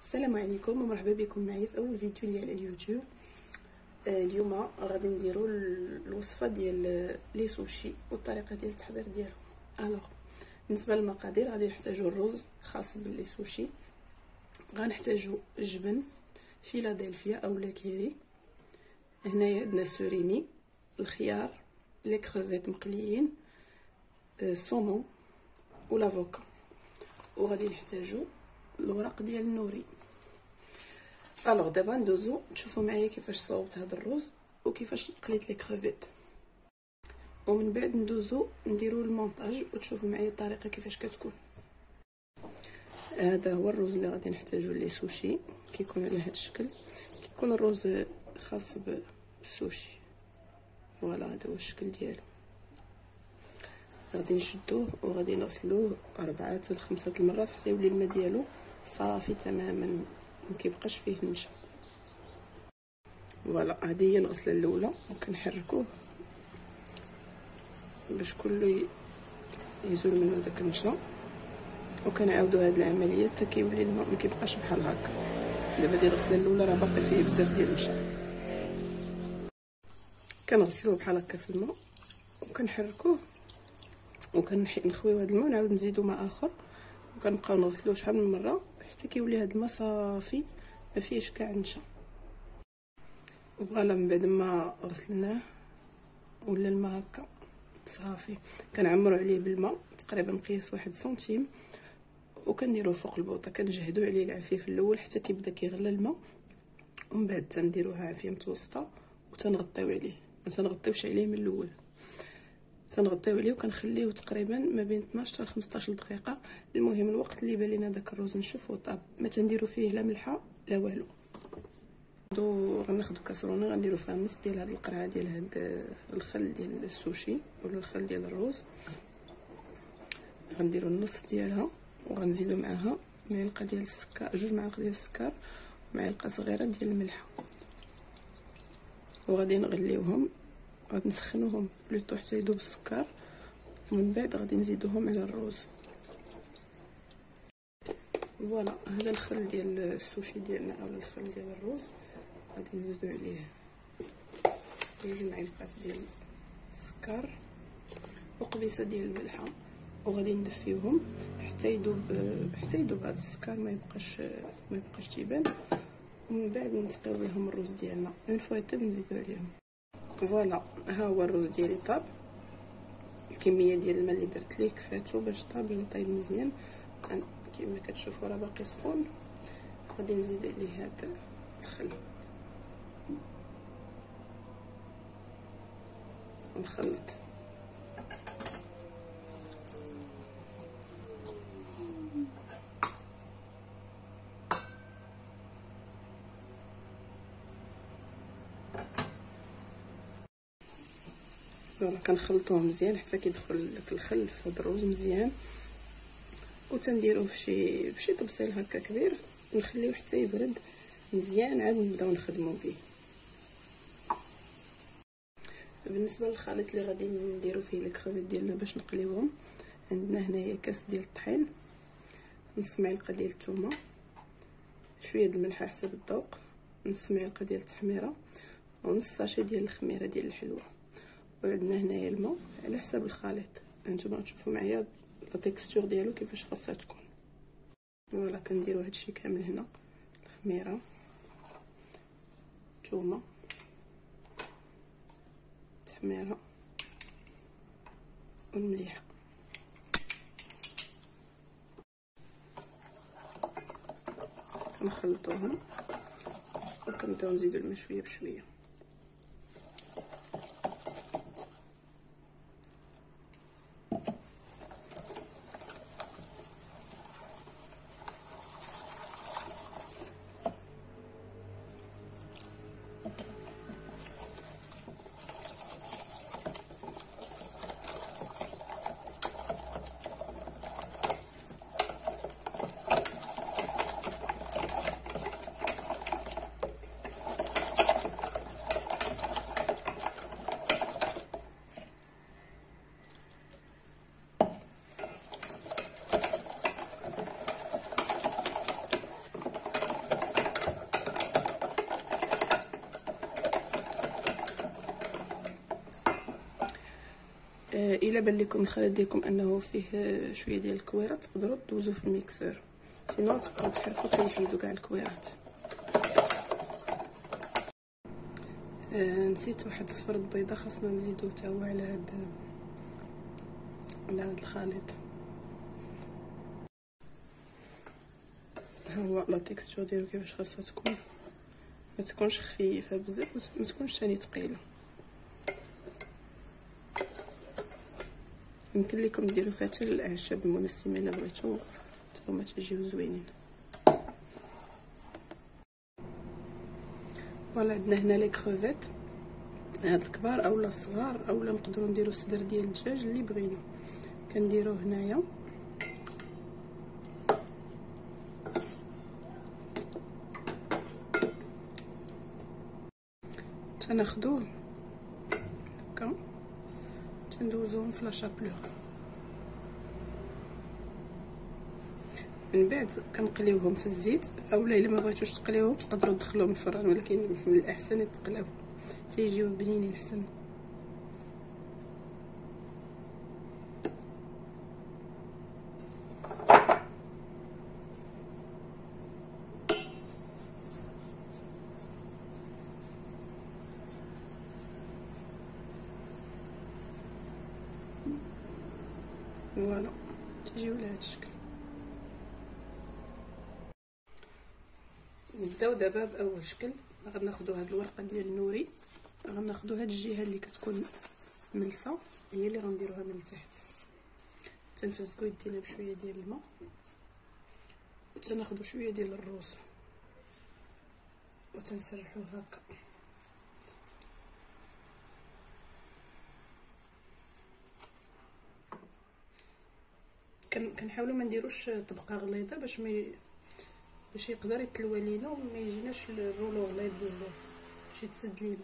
السلام عليكم ومرحبا بكم معايا في اول فيديو لي على اليوتيوب. اليوم غادي نديرو الوصفه ديال لي سوشي والطريقه ديال التحضير ديالهم. بالنسبه للمقادير غادي نحتاجو الرز خاص باللي سوشي، غنحتاجو الجبن فيلادلفيا اولا كيري، هنايا عندنا السوريمي، الخيار، لي كروفيت مقليين، الصومون والافوكا، وغادي نحتاجو الورق ديال النوري. الوغ دابا ندوزو تشوفوا معايا كيفاش صاوبت هذا الرز وكيفاش قليت لي كروفيت، ومن بعد ندوزو نديرو المونتاج وتشوفوا معايا الطريقه كيفاش كتكون. هذا هو الرز اللي غادي نحتاجو لي سوشي، كيكون على هذا الشكل، كيكون الرز خاص بالسوشي. فوالا هذا هو الشكل ديالو. غادي نشدوه وغادي نغسلوه 4 حتى 5 المرات حتى يولي الماء ديالو صافي تماما، مكيبقاش فيه النشا. فوالا هذه هي الغسله الاولى، وكنحركوه باش كله يزول منه داك النشا، وكنعاودوا هذه العمليه حتى كيولي الماء ما كيبقاش بحال هكا. دابا ديال الغسله الاولى راه باقي فيه بزاف ديال النشا، كنغسلوه بحال هكا في الماء وكنحركوه وكنخويو هذا الماء ونعاود نزيدو ماء اخر، وكنبقاو نغسلوه شحال من مره حتى كيولي هذا الماء صافي ما فيهش كاع النشا. فوالا من بعد ما غسلناه ولا الماء هكا صافي، كنعمرو عليه بالماء تقريبا مقياس 1 سنتيم، وكنديروه فوق البوطه، كنجهدوا عليه العافيه في الاول حتى كيبدا كيغلى الماء، ومن بعد تنديروها عافيه متوسطه وتنغطيو عليه. ما تنغطيوش عليه من الاول، تنغطيو عليه وكنخليوه تقريبا ما بين 12 حتى 15 دقيقه. المهم الوقت اللي يبان لينا داك الرز نشوف وطاب، ما تنديرو فيه لا ملحه لا والو. غناخدو كاسرونه غنديرو فيها نص ديال هاد القرعه ديال هاد الخل ديال السوشي ولا الخل ديال الرز، غنديرو النص ديالها وغنزيدو معاها معلقه ديال السكر، 2 معالق ديال السكر ومعلقه صغيره ديال الملح، وغادي نغليوهم، غادي نسخنوهم بلوطو حتى يذوب السكر، ومن بعد غادي نزيدوهم على الرز. فوالا هذا الخل ديال السوشي ديالنا اولا الخل ديال الرز، غادي نزيدو عليه 2 معالق ديال السكر وقبيصه ديال الملحه، وغادي ندفيوهم حتى يذوب هذا السكر ما يبقاش تيبان، ومن بعد نسقيو بهم الرز ديالنا. اون فوا يطيب نزيدو عليهم. فوالا ها هو الرز ديالي طاب، الكميه ديال الماء اللي درت ليه كفاتو باش طاب، جا طايب مزيان كما كتشوفوا راه باقي سخون. غادي نزيد عليه هذا الخل ونخلط. فوالا كنخلطوه مزيان حتى كيدخل داك الخل في هذا الرز مزيان، وتنديروه في شي طبسيل هكا كبير، ونخليوه حتى يبرد مزيان، عاد نبداو نخدمو به. بالنسبه للخليط اللي غادي نديرو فيه لي كروفيت ديالنا باش نقليوهم، عندنا هنايا كاس ديال الطحين، نص معلقه ديال الثومه، شويه د الملح حسب الذوق، نص معلقه ديال التحميره، ونص ساشي ديال الخميره ديال الحلوه، وعندنا هنايا الماء على حساب الخليط. هانتوما تشوفوا معايا لا تيكستور ديالو كيفاش خاصها تكون. فوالا كنديروا هادشي كامل هنا، الخميره، الثومه، التحميره والمليحه، كنخلطوهم وكنبداو نزيدو الماء شويه بشويه. الا بان لكم الخليط ديالكم انه فيه شويه ديال الكويرات تقدروا دوزوه في الميكسور، سينو تبقاو تحركوا حتى يحيدوا كاع الكويرات. نسيت واحد صفر بيضه خاصنا نزيدو حتى هو على هاد الخليط. ها هو لا تيكستور ديالو كيفاش خاصها تكون، ما تكونش خفيفه بزاف وما تكونش ثاني ثقيله. يمكن لكم ديروا فيها حتى الاعشاب المنسمه الا بغيتو حتى هما تجيو زوينين. فوالا عندنا هنا لي كروفيت، هاد الكبار اولا الصغار اولا نقدروا نديروا صدر ديال الدجاج اللي بغينا، كنديروه هنايا. تناخدوه هكا تندوزوهم في لاشابلور، من بعد كنقليوهم في الزيت، اولا الا ما بغيتوش تقليوهم تقدروا تدخلوهم الفران، ولكن من الاحسن يتقلاو تيجيو بنينين احسن. فوالا تيجيو لهاد الشكل. نبداو دابا باول شكل. غناخدو هاد الورقه ديال النوري، غناخدو هاد الجهه اللي كتكون ملسه هي اللي غنديروها من التحت، تنفزقو يدينا بشويه ديال الماء وتناخدو شويه ديال الروز وتنسرحوه هكا. كنحاولوا ما نديروش طبقه غليظه باش يقدر يتلوى لينا وما يجيناش الرولو غليظ بزاف باش يتسد لينا.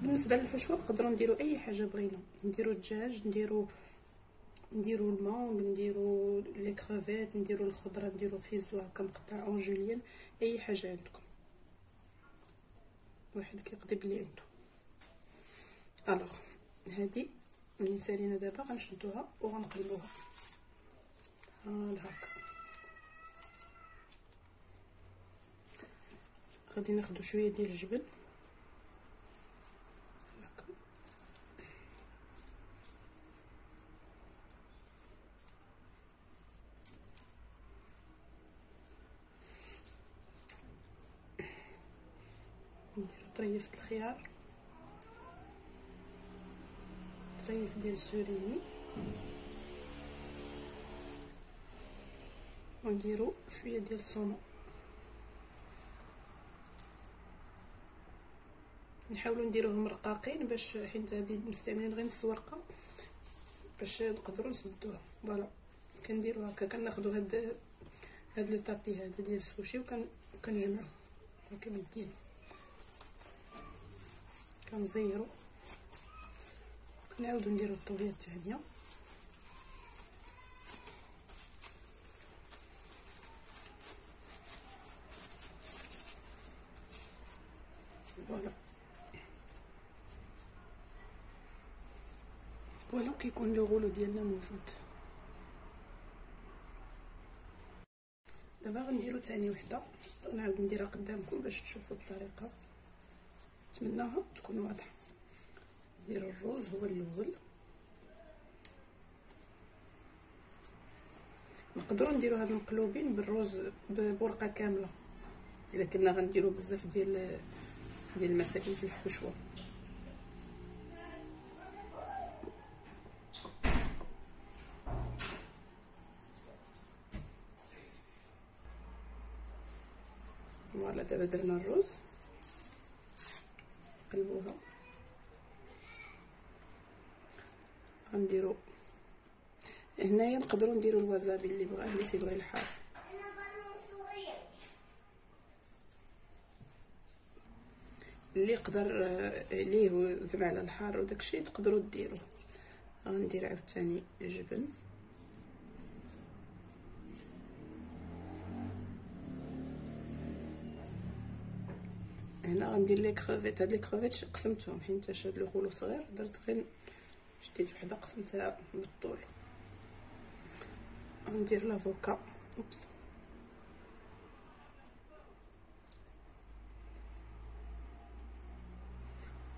بالنسبه للحشوه نقدروا نديروا اي حاجه بغينا، نديروا الدجاج، نديروا المونغ، نديروا لي كروفيت، نديروا الخضره، نديروا خيزو هكا مقطع اون جوليان، اي حاجه عندكم واحد كيقضي بلي عنده. الوغ هادي ملي سالينا دابا غنشدوها وغنقلبوها هكا. غادي ناخدو شويه ديال الجبن نديرو طريفة الخيار، طريف ديال السوريني، ونديرو شويه ديال الصومو. نحاولوا نديروهم رقاقين باش حيت هادي مستعملين غير نص ورقه باش نقدروا نسدوها. فوالا كنديروا هكا، كناخذوا هاد لو طابي هذا ديال السوشي وكنجمعوه هكا بيدينا، كنزيرو، كنعاودو نديرو الطويه الثانيه. فوالا كيكون لو غولو ديالنا موجود. دابا غنديرو ثاني وحده، غنعاود نديرها قدامكم باش تشوفوا الطريقه، نتمناها تكون واضحه. نديرو الروز هو الاول، نقدروا نديرو هاد المقلوبين بالروز بورقه كامله الا كنا غنديرو بزاف ديال المسائل في الحشوه. فوالا دابا درنا الروز، قلبوها، غنديرو هنايا نقدروا نديرو الوزابي اللي تيبغي الحار. اللي يقدر عليه زعما على الحار وداكشي تقدروا ديروه. غندير عاوتاني جبن. هنا غندير لي كروفيت. هاد لي كروفيت قسمتهم حيت هاد لو غولو صغير، درت غير شديت وحده قسمتها بالطول. غندير لافوكا. اوبس،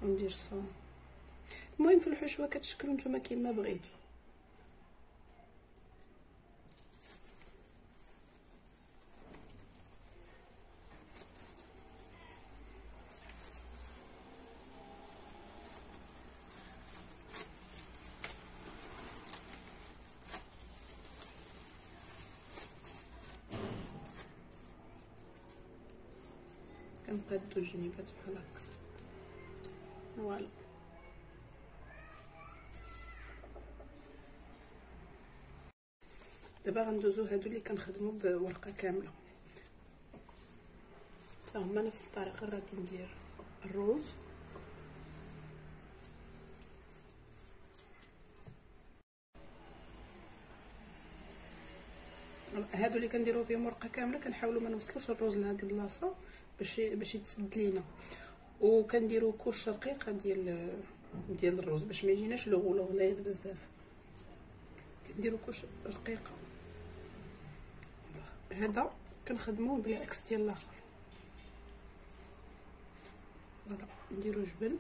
وندير صون. المهم في الحشوه كتشكلوا نتوما كيما بغيتو. كنقادو الجنيبات بحال هكا. فوالا دابا غندوزو هادو اللي كنخدمو بورقه كامله، حتى هما نفس الطريقه. غادي ندير الروز، هادو اللي كنديرو فيهم ورقه كامله كنحاولوا ما نوصلوش الروز لهاد البلاصه باش يتسد لينا، وكنديرو كوش رقيقه ديال الروز باش ما يجيناش لو غليظ بزاف. كنديرو كوش رقيقه. هذا كنخدموه بالعكس ديال الاخر. فوالا نديرو جبن.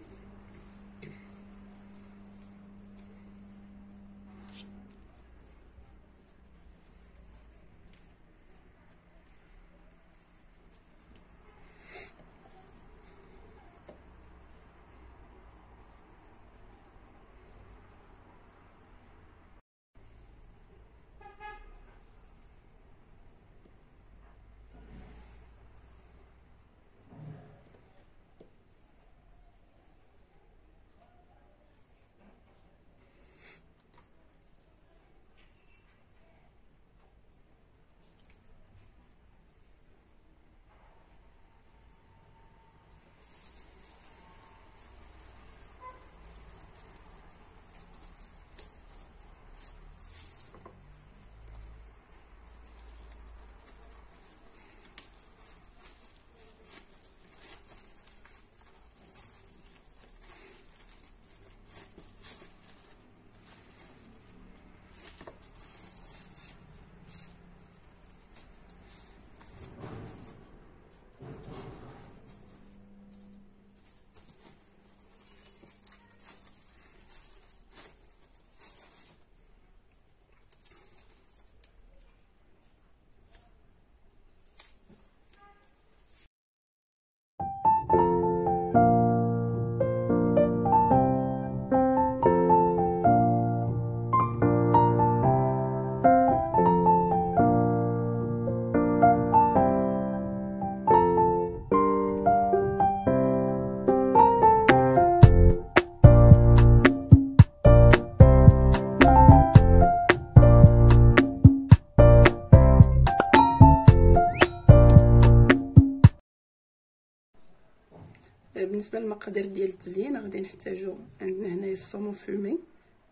بالنسبه للمقادير ديال التزيين غادي نحتاجو عندنا هنايا الصومون فومي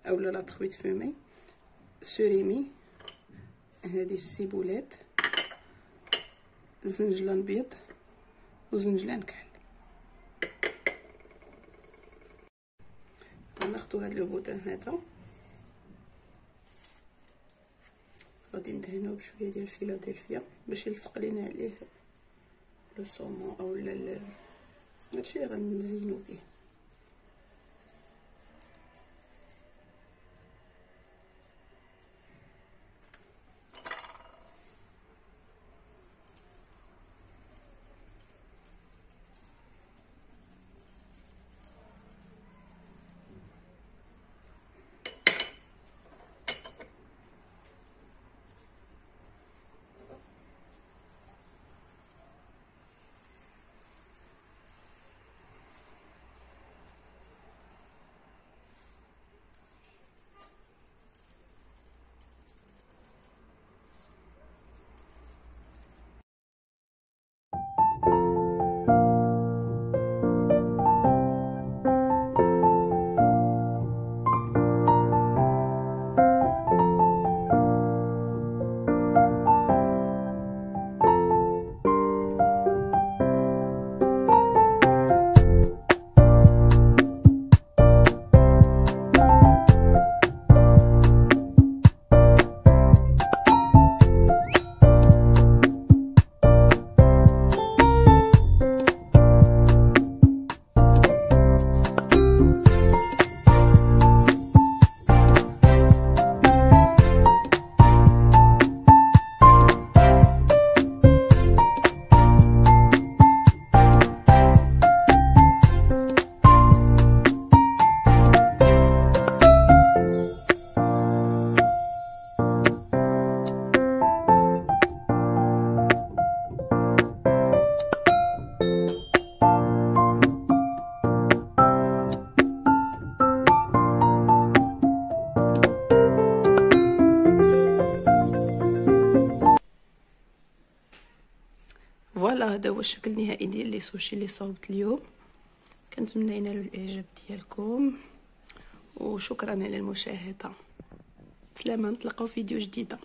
اولا لا تخويت فومي، سوريمي، هذه السيبولات، زنجلان بيض وزنجلان كحل. غناخدو هاد البودان هذا غادي ندهنوه بشويه ديال فيلادلفيا باش يلصق لينا عليه لو صومون اولا هادشي اللي غنزينو به. فوالا هذا هو الشكل النهائي ديال لي سوشي اللي صاوبت اليوم. كنتمنى ينالوا الاعجاب ديالكم وشكرا على المشاهده. سلامه، نتلاقاو في فيديو جديده.